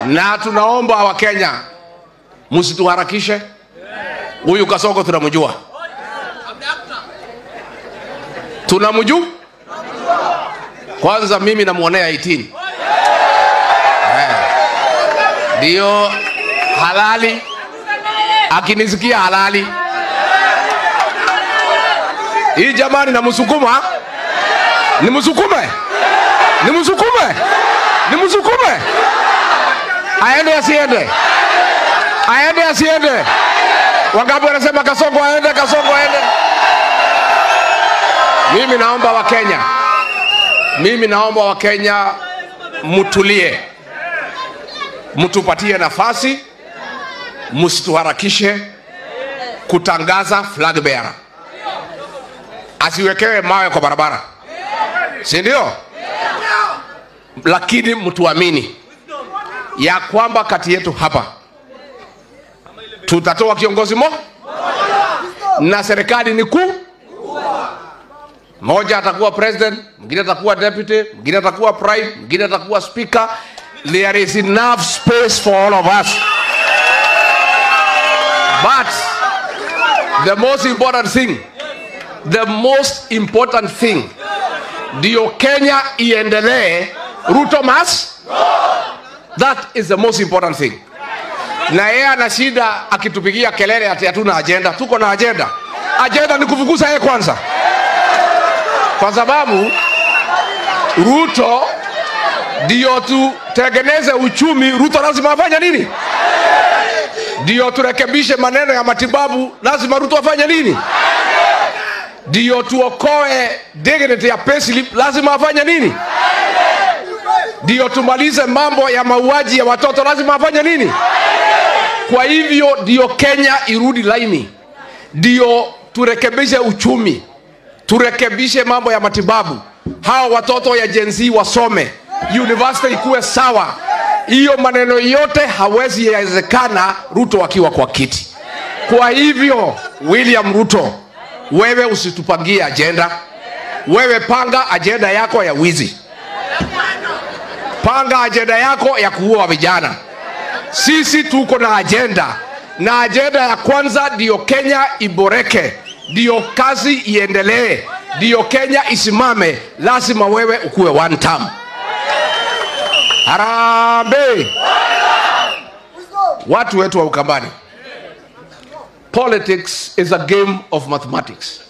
Na tunaomba wa Kenya msituharakishe. Huyu Kasongo tunamjua. Tunamjua? Kwanza mimi namuonea 18. Ndio halali. Akinisikia halali. Hii jamani namsukuma. Nimsukume. Nimsukume. Nimsukume. Aende asiende. Aende asiende. Wangapi wanasema Kasongo aende, Kasongo aende? Mimi naomba wa Kenya mutulie. Mtupatie nafasi, msituharakishe kutangaza flag bearer. Asiwekewe mawe kwa barabara. Si ndio? Lakini mtuamini ya kwamba kati yetu hapa tutatoa kiongozi na serikali ni moja atakuwa president, mwingine atakuwa deputy, mwingine atakuwa prime, mwingine atakuwa speaker. There is enough space for all of us. But the most important thing, ndio Kenya iendelee, Ruto must. That is the most important thing. Na yeye ana shida akitupigia kelele ati hatuna agenda. Tuko na agenda. Agenda ni kufukuza yeye kwanza. Kwa sababu Ruto ndio tutengeneze uchumi. Ruto lazima afanye nini? Ndio turekebishe maneno ya matibabu. Lazima Ruto afanye nini? Ndio tuokoe dignity ya payslip. Lazima afanye nini? Ndio tumalize mambo ya mauaji ya watoto. Lazima afanye nini? Kwa hivyo ndio Kenya irudi laini. Ndio turekebishe uchumi. Turekebishe mambo ya matibabu. Hao watoto ya Gen Z wasome. University ikuwe sawa. Hiyo maneno yote hawezi yawezekana Ruto akiwa kwa kiti. Kwa hivyo William Ruto, wewe usitupangie agenda. Wewe panga agenda yako ya wizi. Panga agenda yako ya kuua vijana. Sisi tuko na agenda. Na agenda ya kwanza ndio Kenya iboreke. Ndio kazi iendelee. Ndio Kenya isimame. Lazima wewe ukuwe one term. Harambee. Watu wetu wa Ukambani. Politics is a game of mathematics.